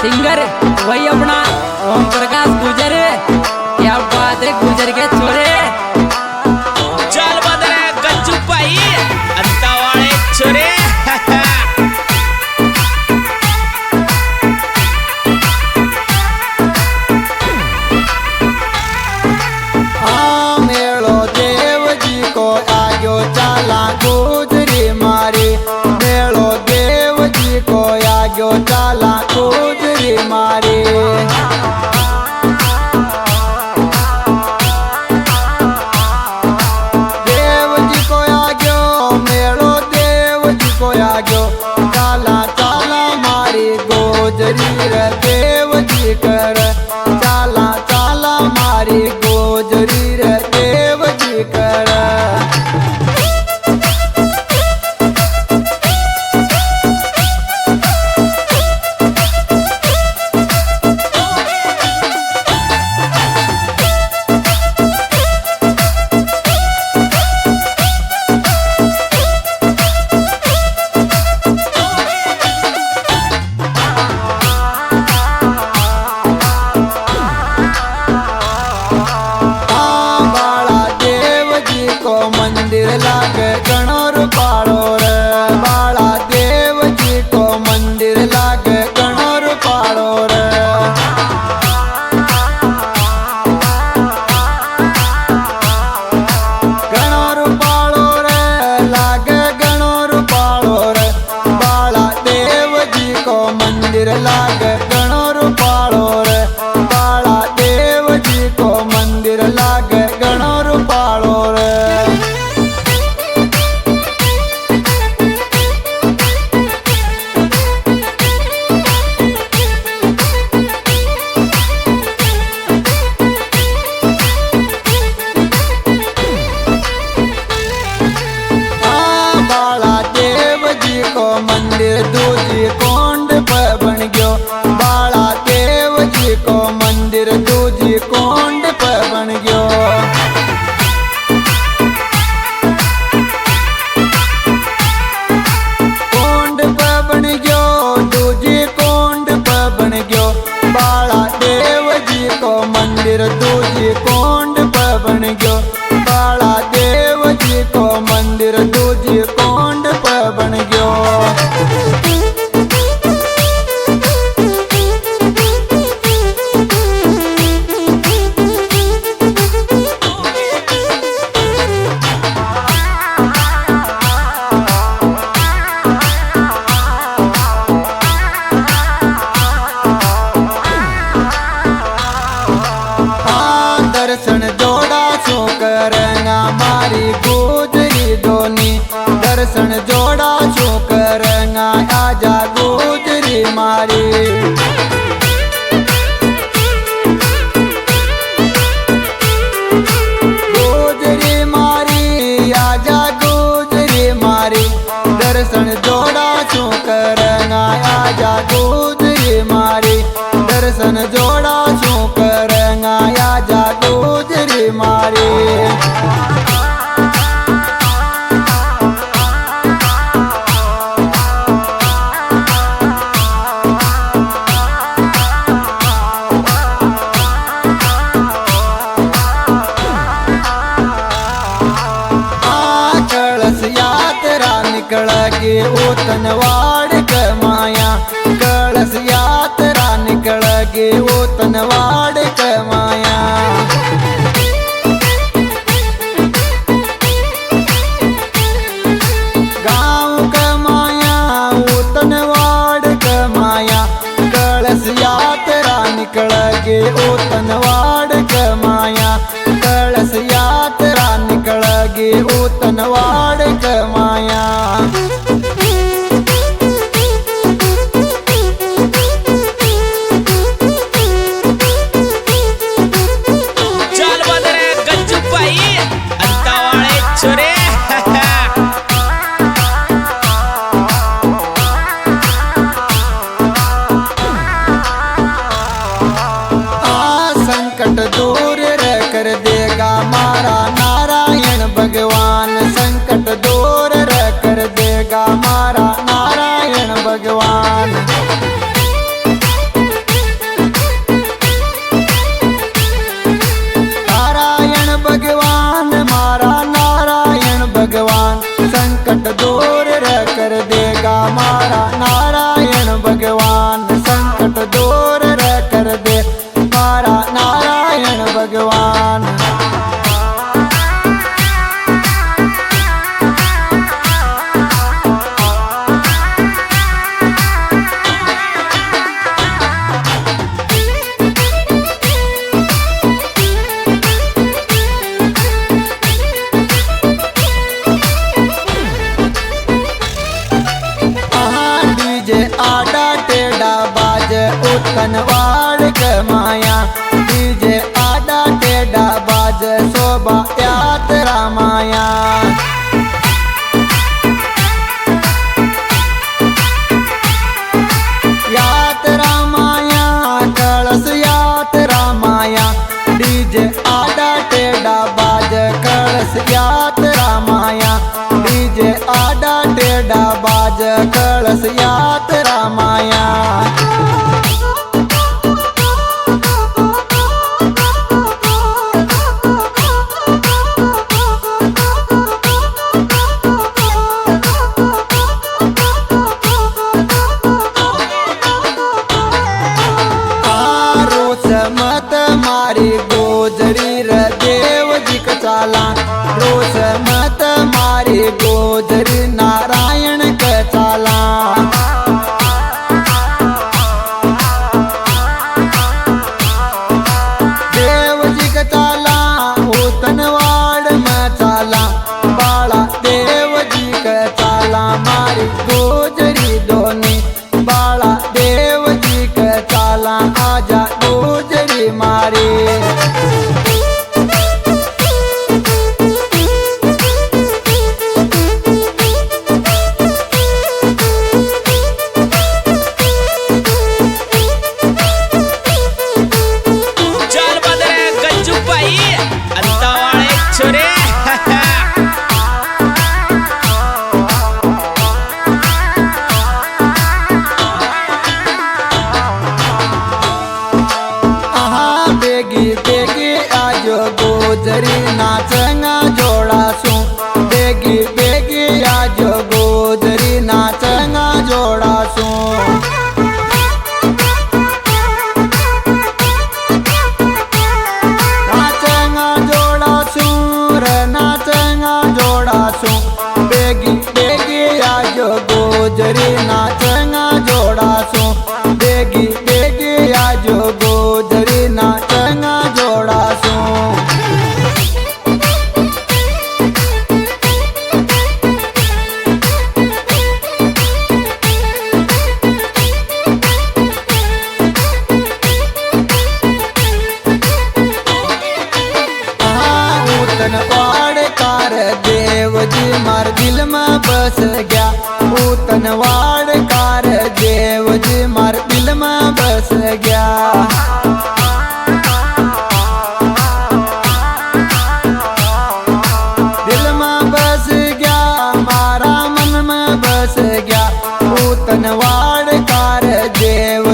Singer वही अपना ओम प्रकाश गुजर। क्या बात है गुजर के छोरे। चल बदरे गज्जू भाई अंता वाले छोरे। मेलो देव जी को आयो चाला गुजरी मारी। मेलो देव जी को आयो चाला गुजरी मारी। देव जी को आगो मेलो देव जी को आगो चाला चाला मारी गोजरी रे देव जी कर चाला चाला मारी गोजरी रे देव जी कर। मंदिर लागे गणो रूपालो रे बाला देव जी को मंदिर लागे गणो रूपालो रे। गणो रूपालो रे लागे गणो रूपालो रे बाला देव जी को मंदिर लागे गणो रूपालो रे बाला देव जी को मंदिर लागे गणो रूपालो रे। मंदिर दूजी कोंड पे बन गयो बाला देव जी को मंदिर दूजी कोंड पे बन गयो। कोंड पे बन गयो दूजी कोंड पे बन गयो बाला देव जी को मंदिर दूजी कोंड पे बन गयो बाला देव जी को मंदिर दूजी कोंड पे बन गयो। दर्शन जोड़ा सो करेंगा मारी गुजरी दोनी। दर्शन जोड़ा सो करेंगा आजा गुजरी मारी। गुजरी मारी आजा गुजरी मारी। दर्शन जोड़ा सो करेंगा आजा गुजरी मारी। दर्शन जोड़ा सो करेंगा आजा गुजरी मारी। कलश यात्रा निकल के ओतनवाड़ के माया। कलश यात्रा निकल के ओतनवाड़ के माया। गाँव के माया ओतनवाड़ के माया। कलश यात्रा निकल के ओतनवाड़ के माया। कलश यात्रा निकल के ओतनवाड़ के माया। चल बदरे गज्जू भाई अंता वाले छोरे। संकट दूर रह कर देगा मारा नारायण भगवान। संकट उतनवाड़ के माया डीजे आडा टेढ़ा बाज शोभा यात्रा माया यात्रा माया कलश यात्रा माया डीजे आडा टेढ़ा बाज कलश यात्रा माया डीजे आडा टेढ़ा बाज कलश यात्रा माया मत मारी गोजरी र देव जी का चाला रोस मत मारी गोजरी नारायण का चाला देव जी का चाला उतनवाड़ में चाला बाला देव जी का चाला मारी गोजरी दोनी बाला देव जी का चाला आजा गोजरी मारी चाल बदरे गज्जू पाई अंता वाले छोरे बेगी बेगी आजो गोजरी नाचंगा जोड़ा सू बेगी बेगी आजो गोजरी नाचंगा जोड़ा सू नाचंगा जोड़ा सू रे नाचंगा जोड़ा सू बेगी बेगी आजो गोजरी नाचंगा जोड़ा सू बेगी बेगी आजो गोजरी नाचंगा जोड़ा सू उतनवाड़ कार देव जी मार दिल में बस गया उतनवाड़ कार देव जी मार दिल में बस गया दिल में बस गया मारा मन में बस गया उतनवाड़ कार देव